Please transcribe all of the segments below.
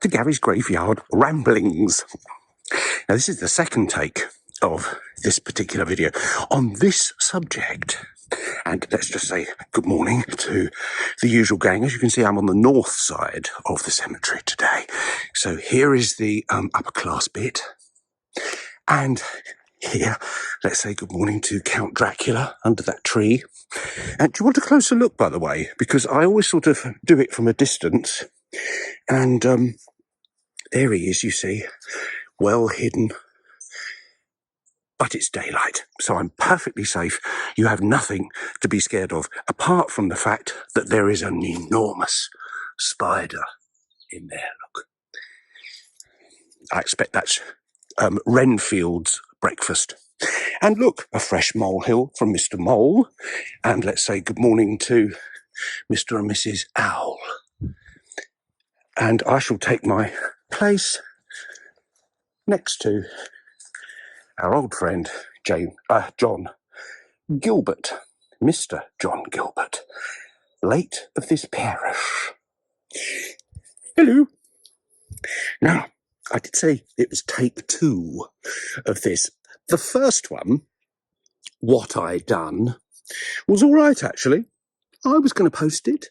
to Gary's Graveyard Ramblings. Now, this is the second take of this particular video on this subject. And let's just say good morning to the usual gang. As you can see, I'm on the north side of the cemetery today. So here is the upper class bit. And here, let's say good morning to Count Dracula under that tree. And do you want a closer look, by the way? Because I always sort of do it from a distance. And there he is, you see, well hidden. But it's daylight, so I'm perfectly safe. You have nothing to be scared of, apart from the fact that there is an enormous spider in there. Look. I expect that's Renfield's breakfast. And look, a fresh molehill from Mr. Mole. And let's say good morning to Mr. and Mrs. Owl. And I shall take my place next to our old friend, John Gilbert, Mr. John Gilbert, late of this parish. Hello. Now, I did say it was take 2 of this. The first one, what I done, was all right, actually. I was going to post it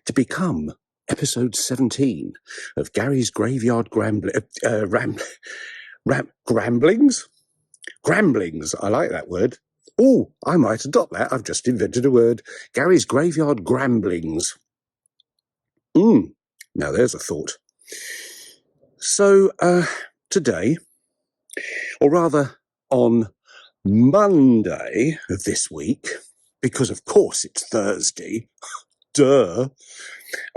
to become episode 17 of Gary's Graveyard Gramblings. Gramblings, I like that word. Oh, I might adopt that. I've just invented a word. Gary's Graveyard Gramblings. Now there's a thought. So, today, or rather on Monday of this week, because of course it's Thursday, duh,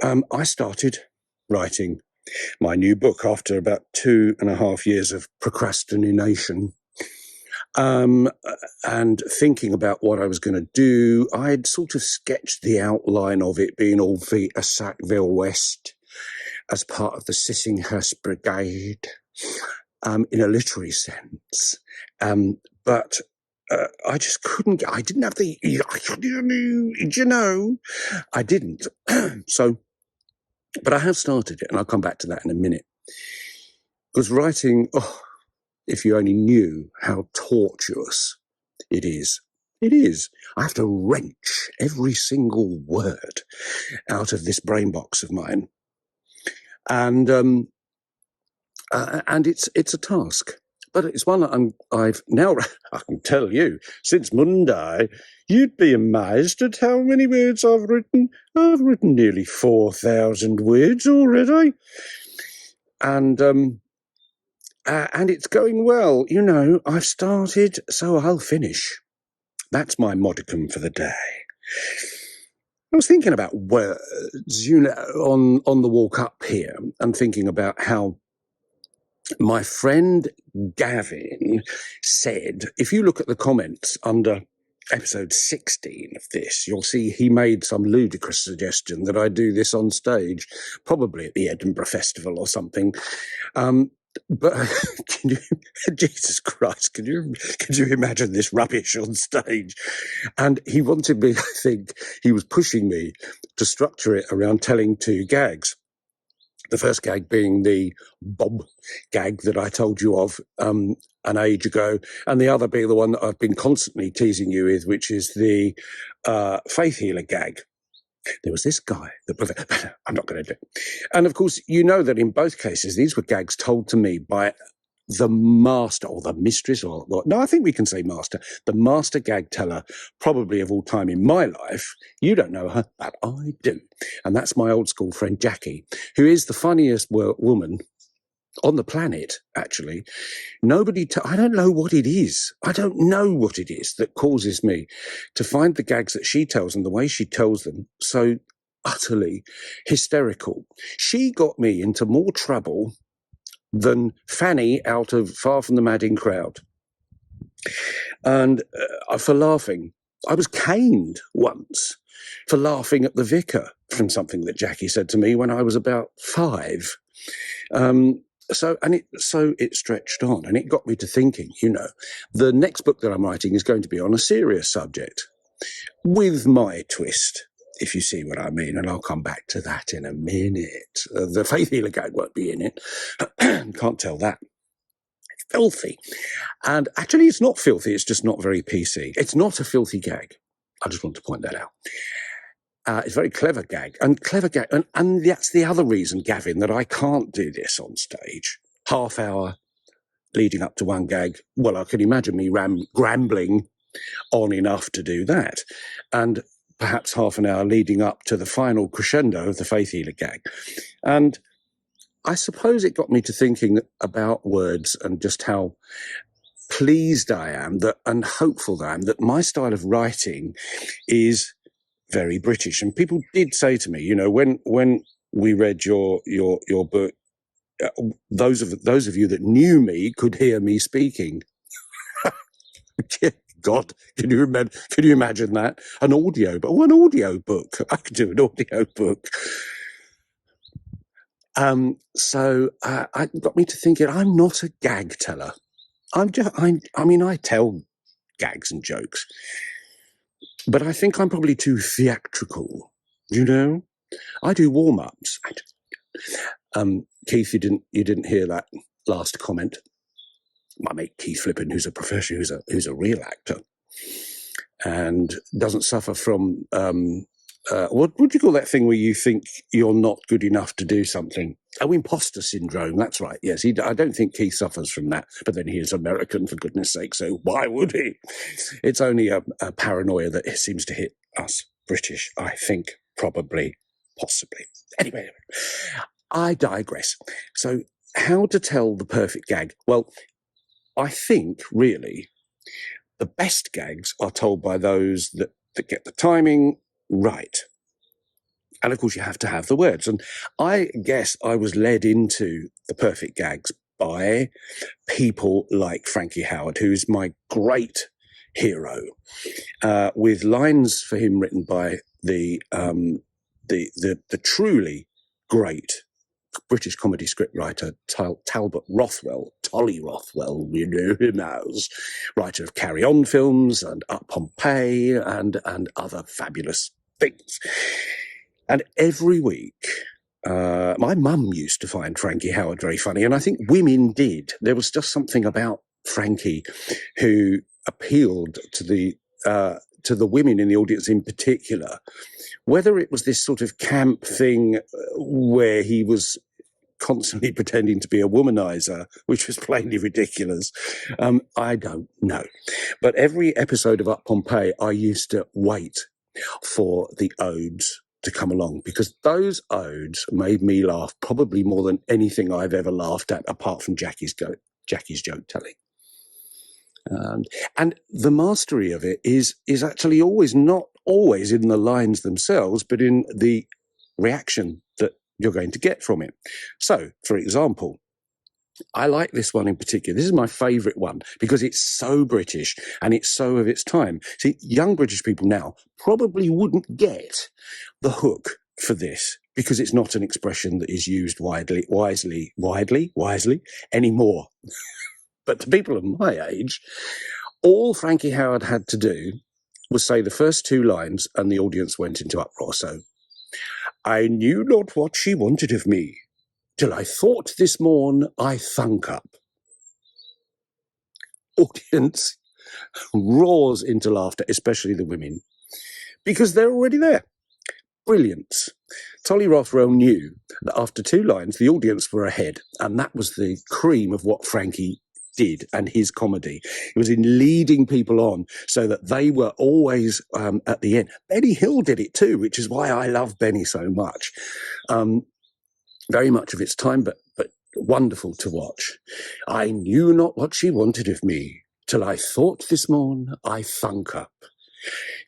I started writing my new book after about 2.5 years of procrastination. And thinking about what I was going to do. I'd sort of sketched the outline of it being all via Sackville West as part of the Sissinghurst Brigade, in a literary sense. But I just couldn't, I didn't have the, I didn't. So, but I have started it, and I'll come back to that in a minute. Because writing, if you only knew how tortuous it is. It is. I have to wrench every single word out of this brain box of mine. And it's a task. But it's one that I've now, I can tell you, since Monday, you'd be amazed at how many words I've written. I've written nearly 4,000 words already. And it's going well. You know, I've started, so I'll finish. That's my modicum for the day. I was thinking about words, on the walk up here, and thinking about how my friend Gavin said, if you look at the comments under episode 16 of this, you'll see he made some ludicrous suggestion that I do this on stage, probably at the Edinburgh Festival or something. But Jesus Christ, can you imagine this rubbish on stage? And he wanted me, I think, he was pushing me to structure it around telling 2 gags. The first gag being the Bob gag that I told you of an age ago, and the other being the one that I've been constantly teasing you with, which is the faith healer gag. There was this guy, I'm not going to do it. And of course, you know that in both cases, these were gags told to me by the master or the mistress or what. No, I think we can say master. The master gag teller, probably of all time in my life. You don't know her, but I do. And that's my old school friend, Jackie, who is the funniest woman on the planet, actually. I don't know what it is. I don't know what it is that causes me to find the gags that she tells and the way she tells them so utterly hysterical. She got me into more trouble than Fanny out of Far From the Madding Crowd. And for laughing. I was caned once for laughing at the vicar from something that Jackie said to me when I was about 5. So it stretched on, and it got me to thinking, the next book that I'm writing is going to be on a serious subject with my twist. if you see what I mean, and I'll come back to that in a minute. The faith healer gag won't be in it. Can't tell that. It's filthy. And actually, it's not filthy. It's just not very PC. It's not a filthy gag. I just want to point that out. It's a very clever gag. And that's the other reason, Gavin, that I can't do this on stage. Half hour leading up to one gag. Well, I can imagine me grambling on enough to do that. And perhaps half an hour leading up to the final crescendo of the faith healer gag. And I suppose it got me to thinking about words and just how pleased I am and hopeful that I am that my style of writing is very British. And people did say to me, you know, when we read your book, those of you that knew me could hear me speaking. God, can you imagine that? An audio book. I could do an audio book. So it got me to thinking, I'm not a gag teller. I tell gags and jokes, but I think I'm probably too theatrical. You know, I do warm-ups. Keith, you didn't hear that last comment. My mate Keith Flippin, who's a professional, who's a real actor, and doesn't suffer from what would you call that thing where you think you're not good enough to do something? Oh, imposter syndrome. That's right. Yes, I don't think Keith suffers from that. But then he is American, for goodness sake. So why would he? It's only a paranoia that seems to hit us British. I think probably, possibly. Anyway, I digress. So how to tell the perfect gag? Well, I think, really, the best gags are told by those that get the timing right. And, of course, you have to have the words. And I guess I was led into the perfect gags by people like Frankie Howerd, who's my great hero, with lines for him written by the truly great British comedy scriptwriter Talbot Rothwell, Tolly Rothwell, you know him as, writer of Carry On films and Up Pompeii and other fabulous things. And every week, my mum used to find Frankie Howerd very funny, and I think women did. There was just something about Frankie who appealed to the women in the audience in particular. Whether it was this sort of camp thing where he was constantly pretending to be a womanizer, which was plainly ridiculous, I don't know. But every episode of Up Pompeii, I used to wait for the odes to come along, because those odes made me laugh probably more than anything I've ever laughed at, apart from Jackie's joke telling. And the mastery of it is actually not always in the lines themselves, but in the reaction that you're going to get from it. So, for example, I like this one in particular. This is my favourite one because it's so British and it's so of its time. See, young British people now probably wouldn't get the hook for this because it's not an expression that is used wisely anymore. But to people of my age, all Frankie Howerd had to do was say the first two lines and the audience went into uproar. So, I knew not what she wanted of me, till I thought this morn I thunk up. Audience roars into laughter, especially the women, because they're already there. Brilliant. Tolly Rothwell knew that after two lines, the audience were ahead, and that was the cream of what Frankie did and his comedy. It was in leading people on so that they were always at the end. Benny Hill did it too, which is why I love Benny so much. Very much of its time, but wonderful to watch. I knew not what she wanted of me, till I thought this morn I thunk up.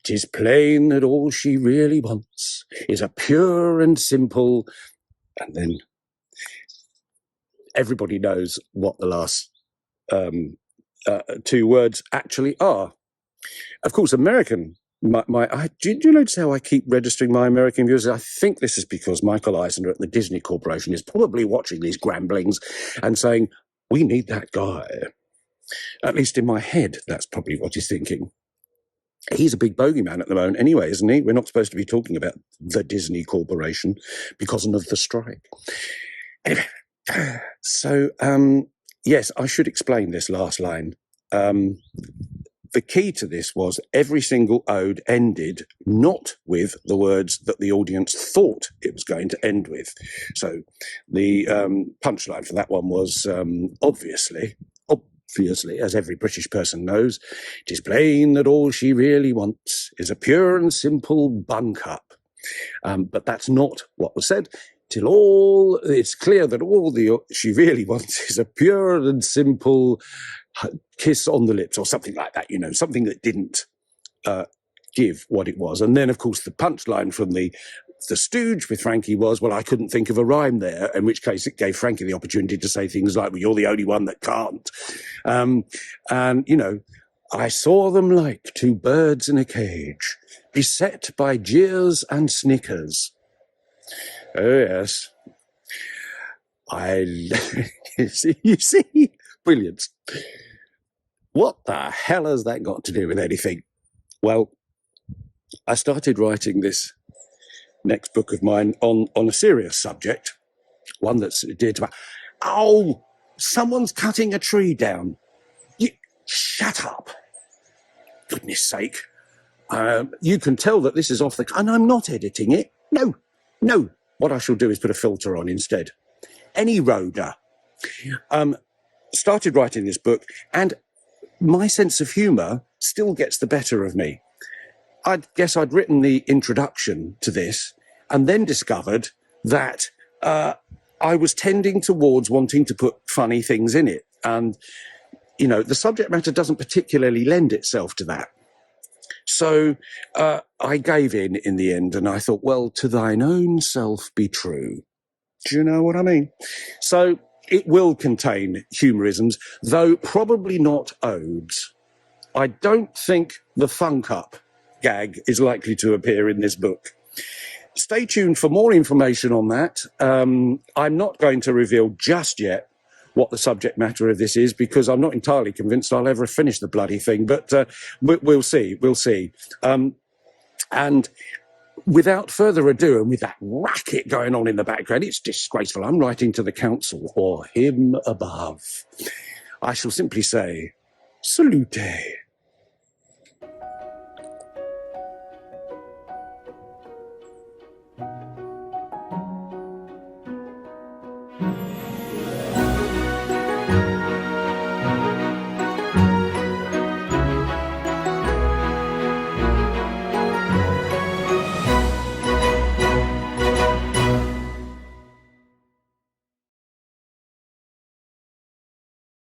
'Tis plain that all she really wants is a pure and simple, and then everybody knows what the last two words actually are. Of course, American. Do you notice how I keep registering my American viewers? I think this is because Michael Eisner at the Disney Corporation is probably watching these Gramblings and saying, we need that guy. At least in my head, that's probably what he's thinking. He's a big bogeyman at the moment anyway, isn't he? We're not supposed to be talking about the Disney Corporation because of the strike. Anyway, so, yes, I should explain this last line. The key to this was every single ode ended not with the words that the audience thought it was going to end with. So the punchline for that one was obviously, as every British person knows, it is plain that all she really wants is a pure and simple bunk up. But that's not what was said. It's clear that she really wants is a pure and simple kiss on the lips or something like that, something that didn't give what it was. And then, of course, the punchline from the stooge with Frankie was, well, I couldn't think of a rhyme there, in which case it gave Frankie the opportunity to say things like, well, you're the only one that can't. And, I saw them like two birds in a cage, beset by jeers and snickers. Oh, yes. You see, brilliant. What the hell has that got to do with anything? Well, I started writing this next book of mine on a serious subject, one that's dear to my... Oh, someone's cutting a tree down. Shut up. Goodness sake. You can tell that this is off the... And I'm not editing it. No. What I shall do is put a filter on instead. Any roader. Started writing this book, and my sense of humour still gets the better of me. I guess I'd written the introduction to this and then discovered that I was tending towards wanting to put funny things in it. And, the subject matter doesn't particularly lend itself to that. So I gave in the end, and I thought, well, to thine own self be true. Do you know what I mean? So it will contain humorisms, though probably not odes. I don't think the funk up gag is likely to appear in this book. Stay tuned for more information on that. I'm not going to reveal just yet what the subject matter of this is, because I'm not entirely convinced I'll ever finish the bloody thing, but we'll see. And without further ado, and with that racket going on in the background, it's disgraceful. I'm writing to the council, or him above. I shall simply say, salute.